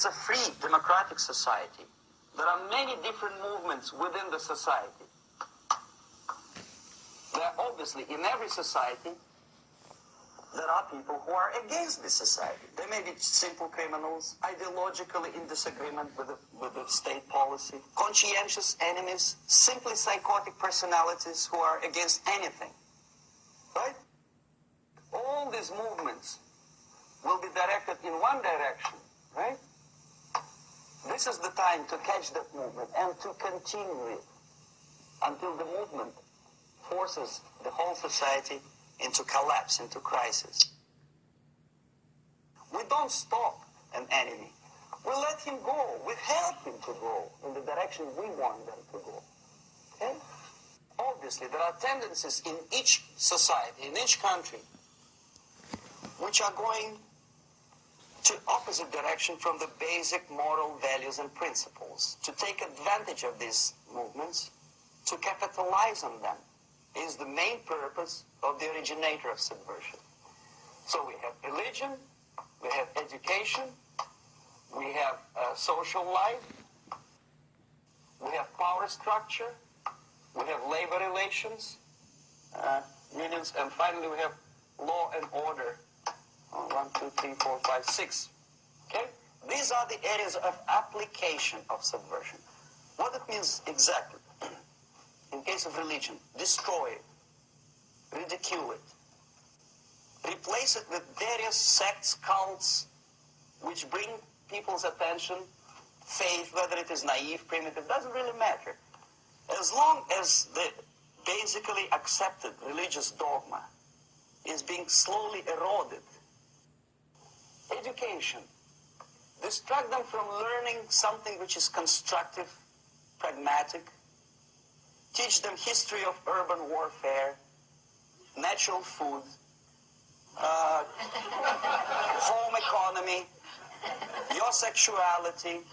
it's a free democratic society, there are many different movements within the society. There are obviously, in every society, there are people who are against this society. They may be simple criminals, ideologically in disagreement with the state policy, conscientious enemies, simply psychotic personalities who are against anything. Right? All these movements will be directed in one direction, right? This is the time to catch that movement and to continue it until the movement forces the whole society into collapse, into crisis. We don't stop an enemy. We let him go. We help him to go in the direction we want them to go. Okay? Obviously, there are tendencies in each society, in each country, which are going to opposite direction from the basic moral values and principles. To take advantage of these movements, to capitalize on them, is the main purpose of the originator of subversion. So we have religion, we have education, we have social life, we have power structure, we have labor relations, unions, and finally we have law and order. 1, 2, 3, 4, 5, 6. Okay? These are the areas of application of subversion. What it means exactly? In case of religion, destroy it, ridicule it, replace it with various sects, cults, which bring people's attention, faith, whether it is naive, primitive, doesn't really matter. As long as the basically accepted religious dogma is being slowly eroded. Education. Distract them from learning something which is constructive, pragmatic. Teach them history of urban warfare, natural food, home economy, your sexuality,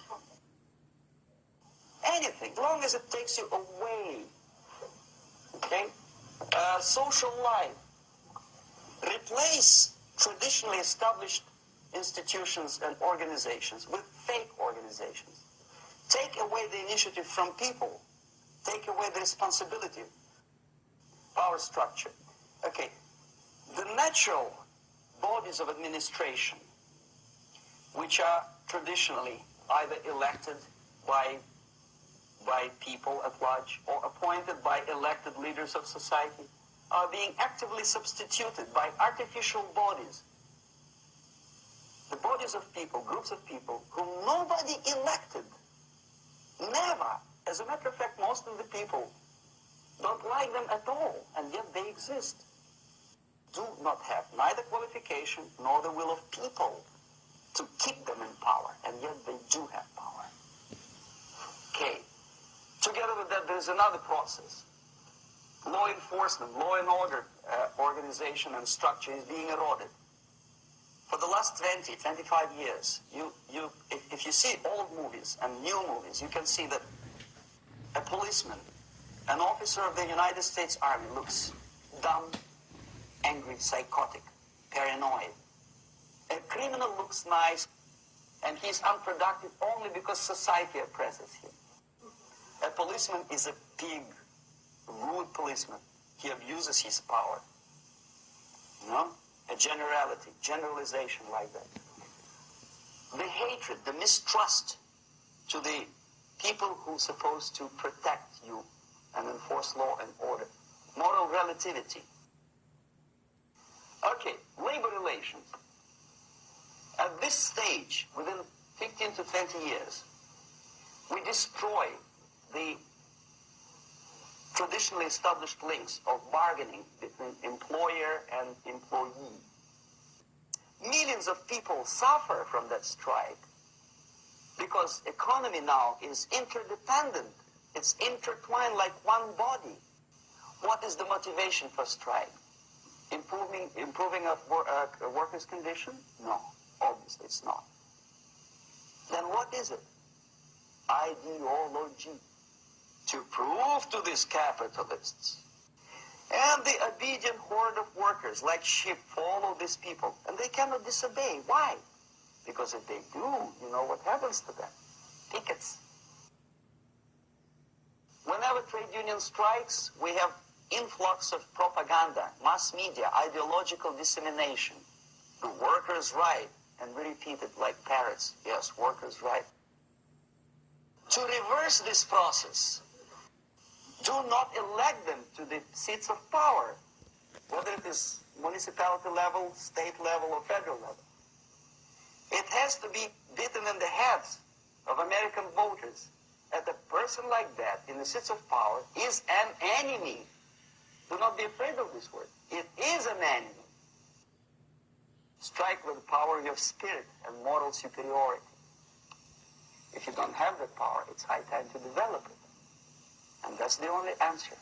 anything, as long as it takes you away. Okay? Social life. Replace traditionally established institutions and organizations with fake organizations. Take away the initiative from people. Take away the responsibility. Power structure. Okay. The natural bodies of administration, which are traditionally either elected by people at large or appointed by elected leaders of society, are being actively substituted by artificial bodies. The bodies of people, groups of people, whom nobody elected. Never. As a matter of fact, most of the people don't like them at all, and yet they exist. Do not have neither qualification nor the will of people to keep them in power, and yet they do have power. Okay. Together with that, there's another process. Law enforcement, law and order organization and structure is being eroded. For the last 20, 25 years, if you see old movies and new movies, you can see that a policeman, an officer of the United States Army, looks dumb, angry, psychotic, paranoid. A criminal looks nice, and he's unproductive only because society oppresses him. A policeman is a pig, rude policeman. He abuses his power. You know? A generality, generalization like that. The hatred, the mistrust to the people who are supposed to protect you and enforce law and order. Moral relativity. Okay, labor relations. At this stage, within 15 to 20 years, we destroy the traditionally established links of bargaining between employer and employee. Millions of people suffer from that strike because economy now is interdependent. It's intertwined like one body. What is the motivation for strike? Improving a worker's condition? No, obviously it's not. Then what is it? Ideology. To prove to these capitalists and the obedient horde of workers like sheep follow these people, and they cannot disobey. Why? Because if they do, you know what happens to them. Pickets. Whenever trade union strikes, we have influx of propaganda, mass media, ideological dissemination. The workers' right. And we repeat it like parrots. Yes, workers' right. To reverse this process, do not elect them to the seats of power, whether it is municipality level, state level, or federal level. It has to be beaten in the heads of American voters that a person like that in the seats of power is an enemy. Do not be afraid of this word. It is an enemy. Strike with the power of your spirit and moral superiority. If you don't have that power, it's high time to develop it. And that's the only answer.